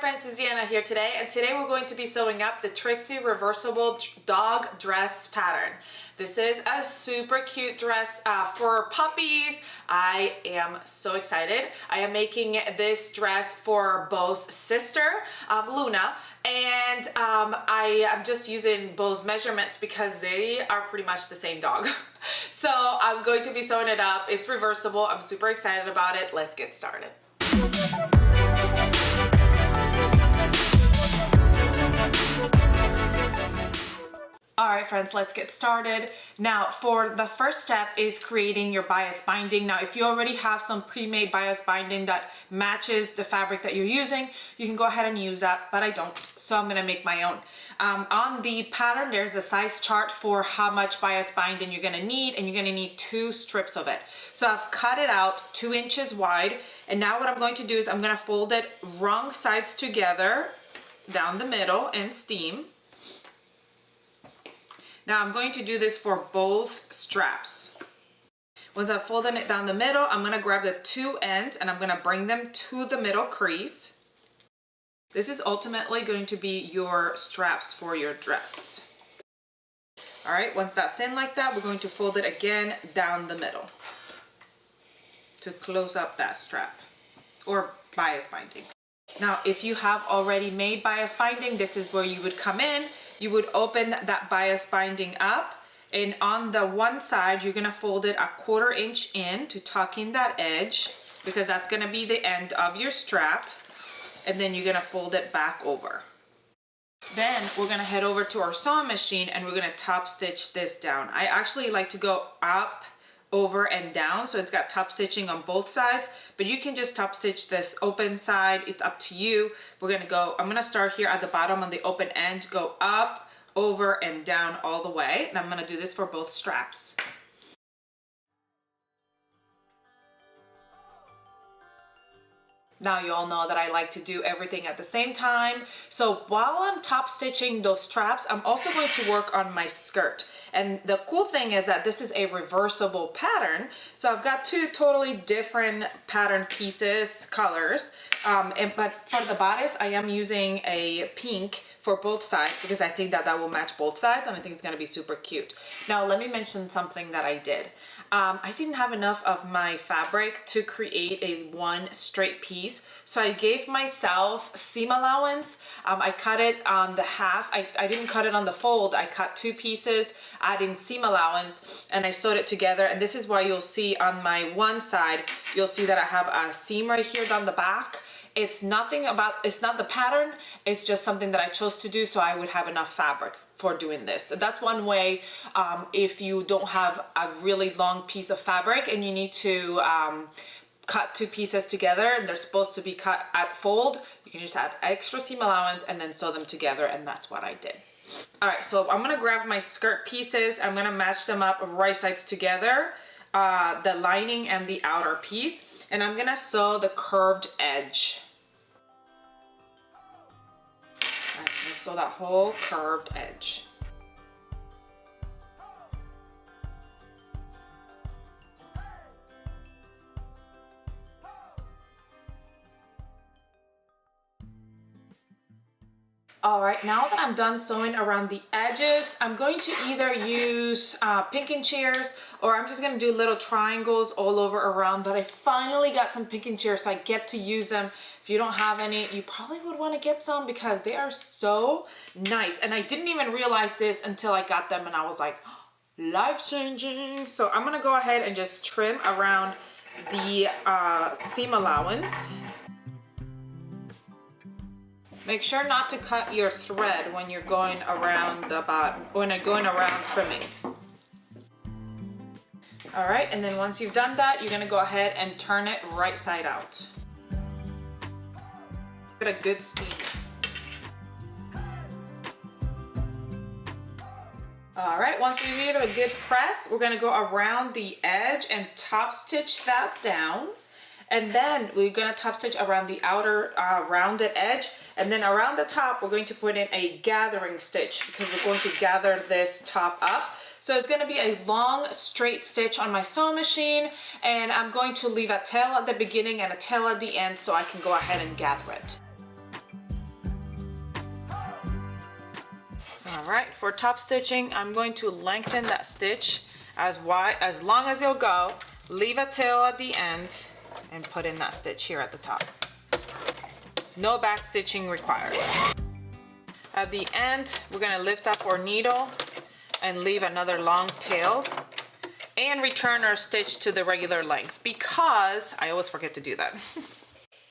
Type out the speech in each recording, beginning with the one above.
friends, it's Deanna here today, and today we're going to be sewing up the Trixie reversible dog dress pattern. This is a super cute dress for puppies. I am so excited. I am making this dress for Bo's sister, Luna, and I am just using Bo's measurements because they are pretty much the same dog. So I'm going to be sewing it up. It's reversible. I'm super excited about it. Let's get started. Alright friends, let's get started. Now for the first step is creating your bias binding. Now if you already have some pre-made bias binding that matches the fabric that you're using, you can go ahead and use that, but I don't, so I'm going to make my own. On the pattern there's a size chart for how much bias binding you're going to need, and you're going to need 2 strips of it. So I've cut it out 2 inches wide, and now what I'm going to do is I'm going to fold it wrong sides together down the middle and steam. Now I'm going to do this for both straps. Once I've folded it down the middle, I'm going to grab the 2 ends and I'm going to bring them to the middle crease. This is ultimately going to be your straps for your dress. Alright, once that's in like that, we're going to fold it again down the middle to close up that strap or bias binding. Now if you have already made bias binding, this is where you would come in. You would open that bias binding up, and on the one side you're going to fold it 1/4 inch in to tuck in that edge, because that's going to be the end of your strap, and then you're going to fold it back over. Then we're going to head over to our sewing machine and we're going to top stitch this down. I actually like to go up, over and down, so it's got top stitching on both sides, but you can just top stitch this open side. It's up to you. I'm gonna start here at the bottom on the open end, go up, over and down all the way, and I'm gonna do this for both straps. Now you all know that I like to do everything at the same time, so while I'm top stitching those straps, I'm also going to work on my skirt. And the cool thing is that this is a reversible pattern, so I've got 2 totally different pattern pieces, colors, but for the bodice I am using a pink for both sides because I think that will match both sides, and I think it's going to be super cute. Now let me mention something that I did. I didn't have enough of my fabric to create a one straight piece, so I gave myself seam allowance. I cut it on the half. I didn't cut it on the fold. I cut 2 pieces, adding seam allowance, and I sewed it together. And this is why you'll see on my one side, you'll see that I have a seam right here down the back. It's not the pattern, it's just something that I chose to do so I would have enough fabric for doing this. So that's one way. If you don't have a really long piece of fabric and you need to cut 2 pieces together and they're supposed to be cut at fold, you can just add extra seam allowance and then sew them together, and that's what I did. Alright, so I'm gonna grab my skirt pieces, I'm gonna match them up right sides together, the lining and the outer piece, and I'm gonna sew the curved edge. I'm gonna sew that whole curved edge. Alright, now that I'm done sewing around the edges, I'm going to either use pinking shears, or I'm just going to do little triangles all over around. But I finally got some pinking shears, so I get to use them. If you don't have any, you probably would want to get some because they are so nice. And I didn't even realize this until I got them, and I was like, life-changing. So I'm going to go ahead and just trim around the seam allowance. Make sure not to cut your thread when you're going around the bottom, when you're going around trimming. All right, and then once you've done that, you're gonna go ahead and turn it right side out. Get a good steam. All right, once we give it a good press, we're gonna go around the edge and top stitch that down. And then we're going to top stitch around the outer rounded edge, and then around the top we're going to put in a gathering stitch because we're going to gather this top up. So it's going to be a long straight stitch on my sewing machine, and I'm going to leave a tail at the beginning and a tail at the end so I can go ahead and gather it. All right, for top stitching, I'm going to lengthen that stitch as wide, as long as it'll go, leave a tail at the end, and put in that stitch here at the top. No back stitching required. At the end, we're gonna lift up our needle and leave another long tail and return our stitch to the regular length, because I always forget to do that.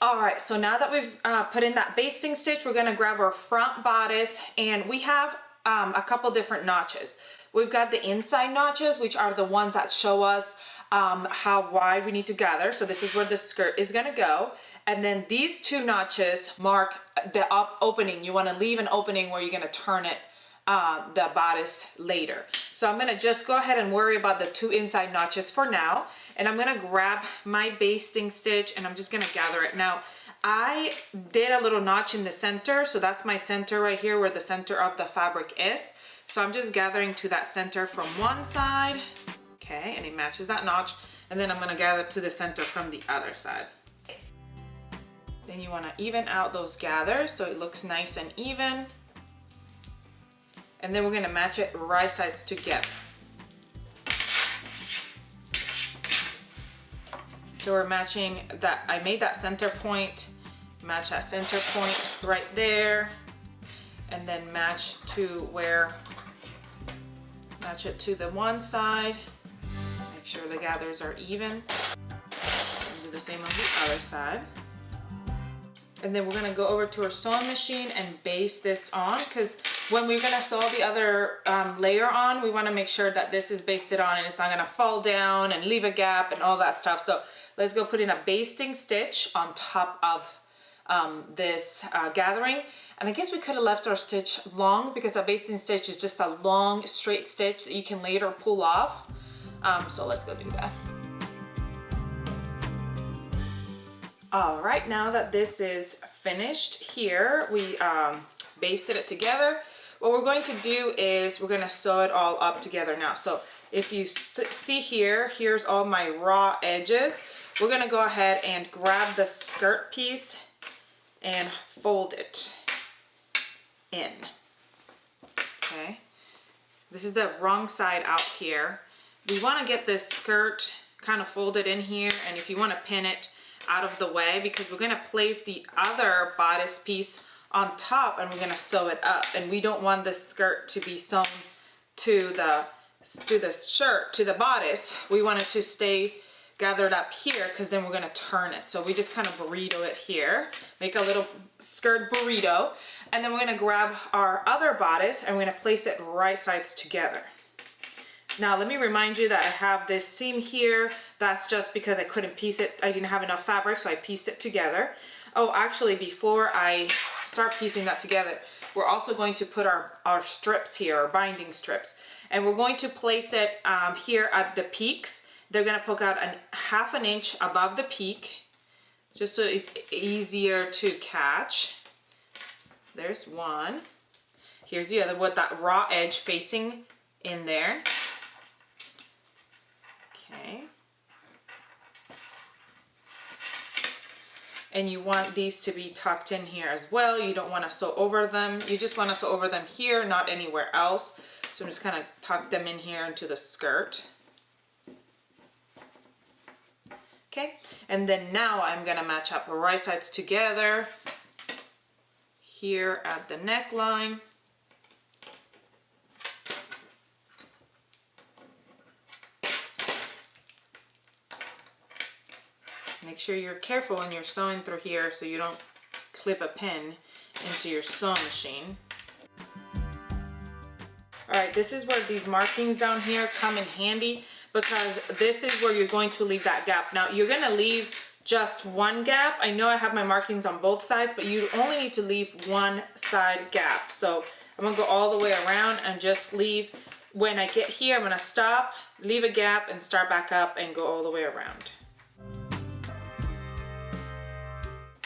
All right, so now that we've put in that basting stitch, we're gonna grab our front bodice, and we have a couple different notches. We've got the inside notches, which are the ones that show us how wide we need to gather. So this is where the skirt is gonna go. And then these two notches mark the opening. You wanna leave an opening where you're gonna turn it, the bodice later. So I'm gonna just go ahead and worry about the two inside notches for now. And I'm gonna grab my basting stitch and I'm just gonna gather it. Now, I did a little notch in the center, so that's my center right here where the center of the fabric is. So I'm just gathering to that center from one side, okay, and it matches that notch. And then I'm gonna gather to the center from the other side. Then you wanna even out those gathers so it looks nice and even. And then we're gonna match it right sides together. So we're matching that, I made that center point, match that center point right there, and then match to where, match it to the one side, make sure the gathers are even, and do the same on the other side. And then we're gonna go over to our sewing machine and baste this on, because when we're gonna sew the other layer on, we wanna make sure that this is basted on and it's not gonna fall down and leave a gap and all that stuff. So let's go put in a basting stitch on top of this gathering. And I guess we could have left our stitch long, because a basting stitch is just a long straight stitch that you can later pull off. So let's go do that. All right, now that this is finished here, we basted it together. What we're going to do is we're gonna sew it all up together now. So if you see here, here's all my raw edges. We're gonna go ahead and grab the skirt piece and fold it in, okay? This is the wrong side out here. We wanna get this skirt kind of folded in here, and if you wanna pin it out of the way, because we're gonna place the other bodice piece on top and we're gonna sew it up, and we don't want the skirt to be sewn to the shirt, to the bodice. We want it to stay gathered up here, because then we're gonna turn it. So we just kind of burrito it here, make a little skirt burrito, and then we're gonna grab our other bodice and we're gonna place it right sides together. Now let me remind you that I have this seam here. That's just because I couldn't piece it. I didn't have enough fabric, so I pieced it together. Oh, actually, before I start piecing that together, we're also going to put our strips here, our binding strips. And we're going to place it here at the peaks. They're gonna poke out half an inch above the peak, just so it's easier to catch. There's one. Here's the other with that raw edge facing in there. Okay. And you want these to be tucked in here as well. You don't want to sew over them. You just want to sew over them here, not anywhere else. So I'm just kind of tuck them in here into the skirt. Okay, and then now I'm gonna match up the right sides together here at the neckline. Make sure you're careful when you're sewing through here so you don't clip a pin into your sewing machine. All right, this is where these markings down here come in handy, because this is where you're going to leave that gap. Now you're gonna leave just one gap. I know I have my markings on both sides, but you only need to leave one side gap. So I'm gonna go all the way around and just leave, when I get here, I'm gonna stop, leave a gap, and start back up and go all the way around.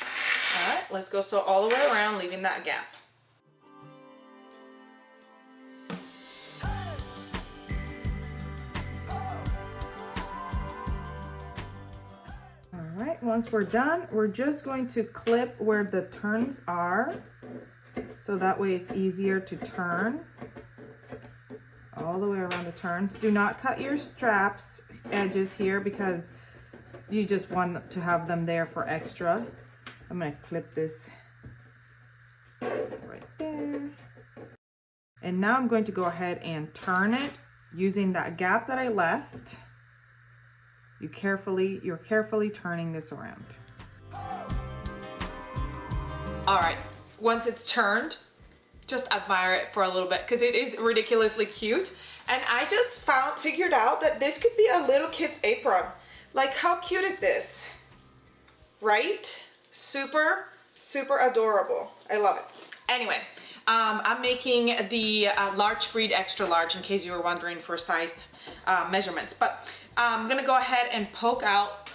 All right, let's go sew all the way around, leaving that gap. Once we're done, we're just going to clip where the turns are. so that way it's easier to turn all the way around the turns. Do not cut your straps edges here because you just want to have them there for extra. I'm gonna clip this right there. And now I'm going to go ahead and turn it using that gap that I left. You're carefully turning this around. All right, once it's turned, just admire it for a little bit because it is ridiculously cute. And I just figured out that this could be a little kid's apron. Like, how cute is this? Right? Super, super adorable. I love it. Anyway, I'm making the large breed extra large in case you were wondering for size measurements. But I'm gonna go ahead and poke out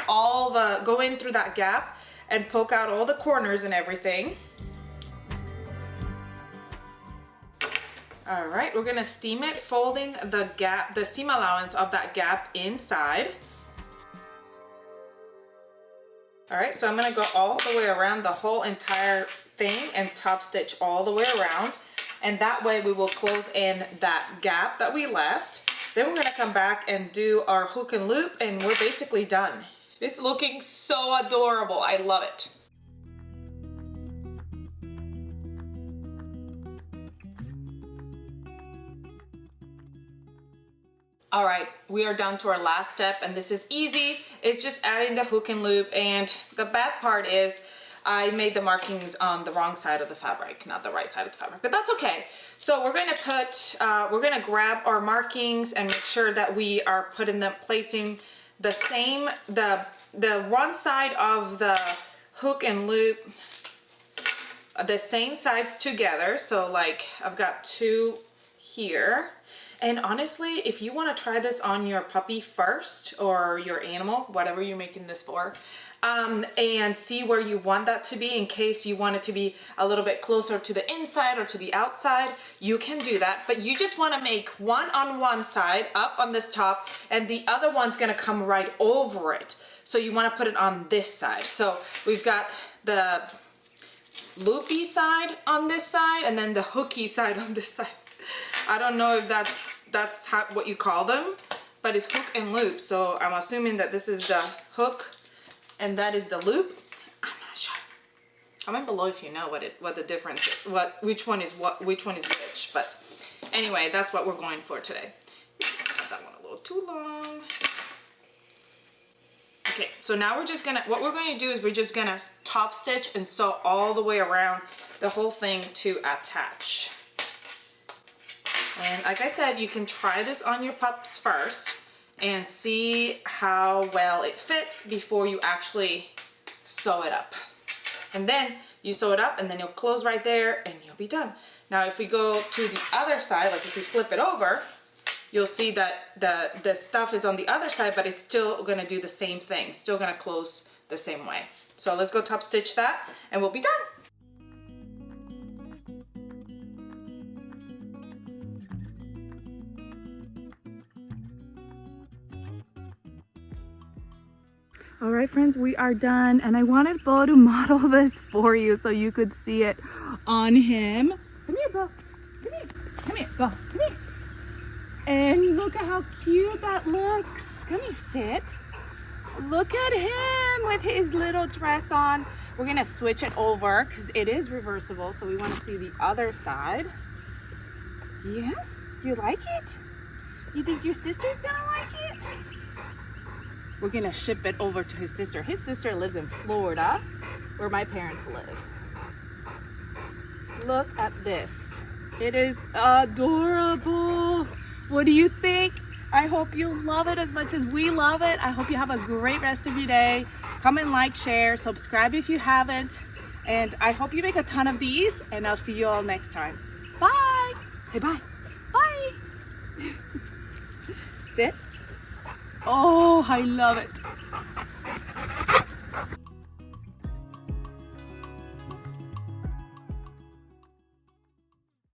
go in through that gap and poke out all the corners and everything. All right, we're gonna steam it, folding the seam allowance of that gap inside. All right, so I'm gonna go all the way around the whole entire thing and top stitch all the way around. And that way we will close in that gap that we left. Then we're gonna come back and do our hook and loop and we're basically done. It's looking so adorable, I love it. All right, we are down to our last step and this is easy. It's just adding the hook and loop, and the bad part is I made the markings on the wrong side of the fabric, not the right side of the fabric, but that's okay. So we're gonna grab our markings and make sure that we are placing the same, the one side of the hook and loop, the same sides together. So like I've got two here. And honestly, if you want to try this on your puppy first or your animal, whatever you're making this for, and see where you want that to be in case you want it to be a little bit closer to the inside or to the outside, you can do that. But you just want to make one on one side up on this top and the other one's going to come right over it. So you want to put it on this side. So we've got the loopy side on this side and then the hooky side on this side. I don't know if that's what you call them, but it's hook and loop. So I'm assuming that this is the hook and that is the loop. I'm not sure. Comment below if you know what the difference is, which one is which. But anyway, that's what we're going for today. Cut that one a little too long. Okay, so now what we're going to do is we're just gonna top stitch and sew all the way around the whole thing to attach. And like I said, you can try this on your pups first and see how well it fits before you actually sew it up. And then you sew it up and then you'll close right there and you'll be done. Now if we go to the other side, like if we flip it over, you'll see that the stuff is on the other side, but it's still gonna do the same thing. Still gonna close the same way. So let's go top stitch that and we'll be done. All right, friends, we are done. And I wanted Bo to model this for you so you could see it on him. Come here, Bo. Come here. Come here, Bo. Come here. And look at how cute that looks. Come here, sit. Look at him with his little dress on. We're gonna switch it over because it is reversible. So we wanna see the other side. Yeah, do you like it? You think your sister's gonna like it? We're gonna ship it over to his sister. His sister lives in Florida, where my parents live. Look at this. It is adorable. What do you think? I hope you love it as much as we love it. I hope you have a great rest of your day. Comment, like, share, subscribe if you haven't. And I hope you make a ton of these, and I'll see you all next time. Bye. Say bye. Bye. Sit. Oh, I love it.